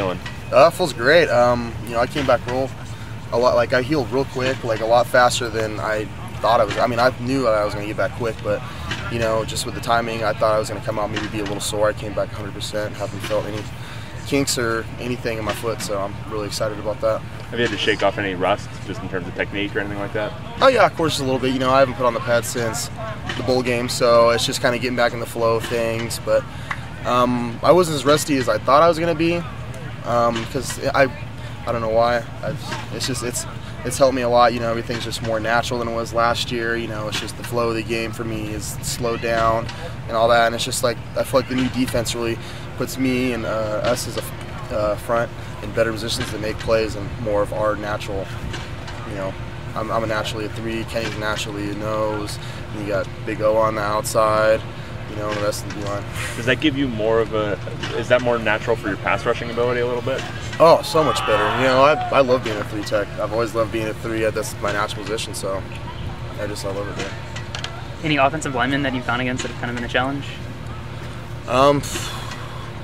feeling? Feels great. I came back a lot. Like I healed real quick, like a lot faster than I thought I was. I mean, I knew I was going to get back quick, but just with the timing, I thought I was going to come out maybe be a little sore. I came back 100%. Haven't felt any kinks or anything in my foot, so I'm really excited about that. Have you had to shake off any rust, just in terms of technique or anything like that? Oh yeah, of course, a little bit. I haven't put on the pads since the bowl game, so it's just kind of getting back in the flow of things. But I wasn't as rusty as I thought I was going to be, because I don't know why. It's helped me a lot. Everything's just more natural than it was last year. It's just the flow of the game for me is slowed down and all that. And it's just like I feel like the new defense really puts me and us as a front in better positions to make plays and more of our natural. I'm a naturally a 3. Kenny's naturally a nose. And you got Big O on the outside. And the rest of the D-line. Does that give you more of a? Is that more natural for your pass rushing ability a little bit? Oh, so much better. I love being a 3 tech. I've always loved being a 3. That's my natural position, so I love it there. Any offensive linemen that you've gone against that have kind of been a challenge?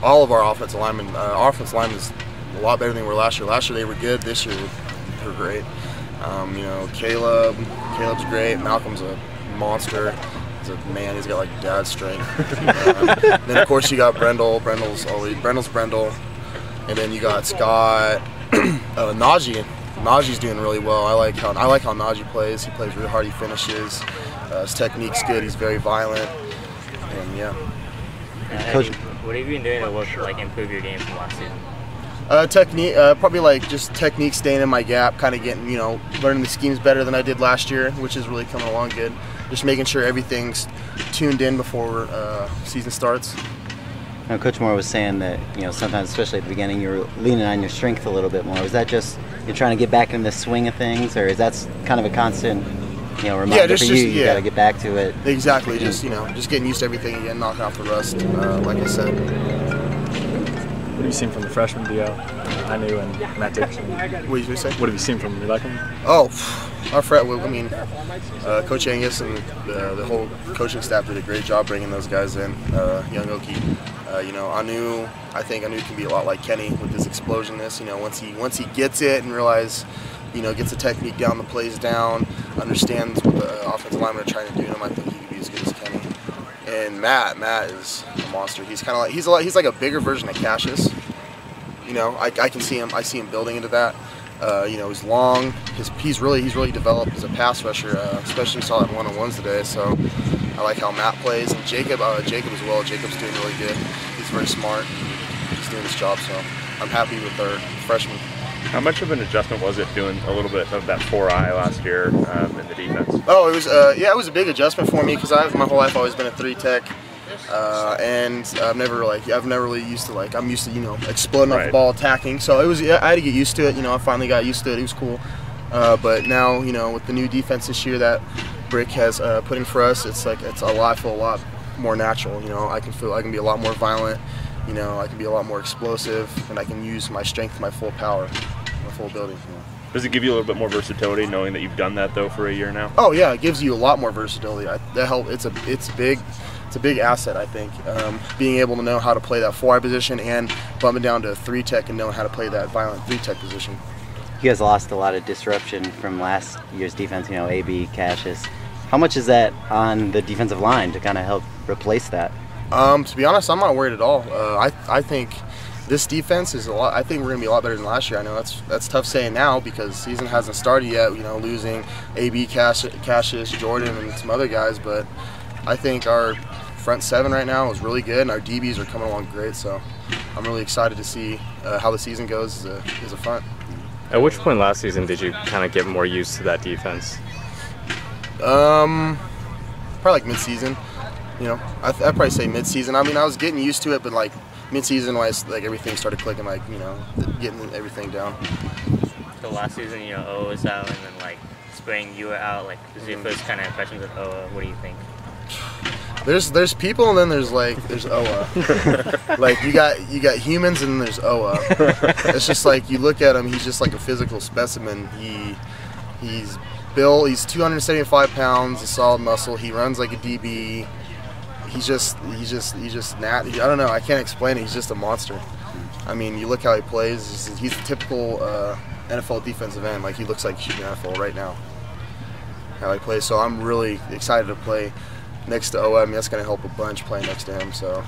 All of our offensive linemen. Our offensive linemen is a lot better than they were last year. Last year they were good. This year they're great. Caleb's great. Malcolm's a monster. Man, he's got like dad strength. Then of course you got Brendel. Brendel's Brendel, and then you got Scott, Najee. Najee's doing really well. I like how Najee plays. He plays really hard. He finishes. His technique's good. He's very violent, and yeah. Coach, what have you been doing to improve your game from last season? Technique, probably just technique, staying in my gap, kind of getting, learning the schemes better than I did last year, which is really coming along good. Just making sure everything's tuned in before season starts. Now, Coach Moore was saying that, sometimes, especially at the beginning, you were leaning on your strength a little bit more. Is that just you're trying to get back in the swing of things, or is that kind of a constant, reminder for you? You got to get back to it. Exactly. Just getting used to everything again, knocking off the rust, like I said. What have you seen from the freshman duo, Anu and Matt Dixon? What did you say? What have you seen from them? You like them? Oh, our Coach Angus and the whole coaching staff did a great job bringing those guys in. Young Oki, Anu, I think Anu can be a lot like Kenny with his explosiveness. Once he gets it and gets the technique down, the plays down, understands what the offensive linemen are trying to do to him, I think he can be as good as Kenny. And Matt is a monster. He's kind of like he's like a bigger version of Cassius. I can see him. I see him building into that. He's long. He's really developed as a pass rusher. Especially saw that one-on-ones today. So I like how Matt plays, and Jacob as well. Jacob's doing really good. He's very smart. He's doing his job. So I'm happy with our freshmen. How much of an adjustment was it doing a little bit of that 4-eye last year in the defense? Oh, it was it was a big adjustment for me because my whole life always been a 3 tech, and I've never really used to I'm used to exploding off the ball, attacking. So I had to get used to it. I finally got used to it. It was cool, but now with the new defense this year that Brick has put in for us, I feel a lot more natural. I can be a lot more violent. I can be a lot more explosive, and I can use my strength, my full power, my full ability. Does it give you a little bit more versatility, knowing that you've done that though for a year now? Oh yeah, it gives you a lot more versatility. It's a big asset, I think. Being able to know how to play that 4-eye position and bumping down to a 3 tech and knowing how to play that violent 3 tech position. You guys lost a lot of disruption from last year's defense. AB, Cassius. How much is that on the defensive line to kind of help replace that? To be honest, I'm not worried at all. I think this defense is I think we're going to be a lot better than last year. I know that's tough saying now because the season hasn't started yet. Losing AB, Cassius, Jordan, and some other guys, but I think our front 7 right now is really good, and our DBs are coming along great. So I'm really excited to see how the season goes as a front. At which point last season did you kind of get more used to that defense? Probably like mid-season. I'd probably say mid-season. I was getting used to it, but mid-season, everything started clicking, getting everything down. So last season, O was out, and then spring you were out. This is your first kind of impressions of O. What do you think? There's people, and then there's Oa. you got humans, and then there's Oa. It's just you look at him, he's just like a physical specimen. He's built. He's 275 pounds, a solid muscle. He runs like a DB. He's just I don't know. I can't explain it. He's just a monster. I mean, you look how he plays. He's a typical NFL defensive end. Like, he looks like he's shooting NFL right now. How he plays. So I'm really excited to play next to O. I mean, that's going to help a bunch playing next to him. So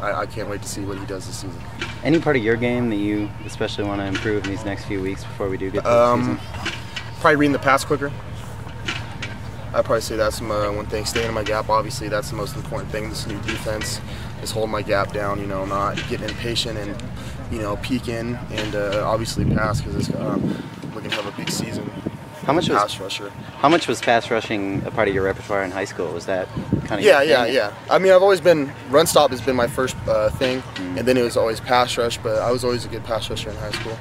I can't wait to see what he does this season. Any part of your game that you especially want to improve in these next few weeks before we do get to the season? Probably reading the pass quicker. I'd probably say that's one thing. Staying in my gap, obviously, that's the most important thing. This new defense is holding my gap down, you know, not getting impatient and, you know, peeking and obviously pass because we're going to have a big season. How much pass rusher. How much was pass rushing a part of your repertoire in high school? Was that kind of Yeah. I mean, I've always been, run stop has been my first thing, and then it was always pass rush, but I was always a good pass rusher in high school.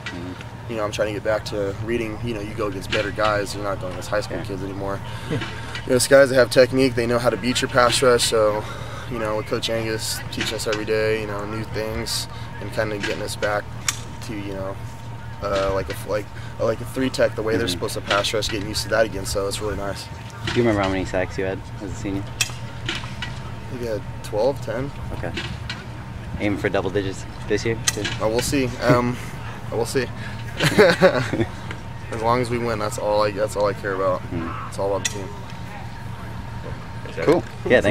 You know, I'm trying to get back to reading. You know, you go against better guys. You're not going against high school kids anymore. You know, it's guys that have technique. They know how to beat your pass rush. So, you know, with Coach Angus teaching us every day, you know, new things and kind of getting us back to, you know, like a 3-tech, the way they're supposed to pass rush, getting used to that again. So it's really nice. Do you remember how many sacks you had as a senior? I think I had 12, 10. Okay. Aiming for double digits this year? Oh, we'll see. We'll see. As long as we win, that's all I care about. It's all about the team. Cool. Yeah. Thanks.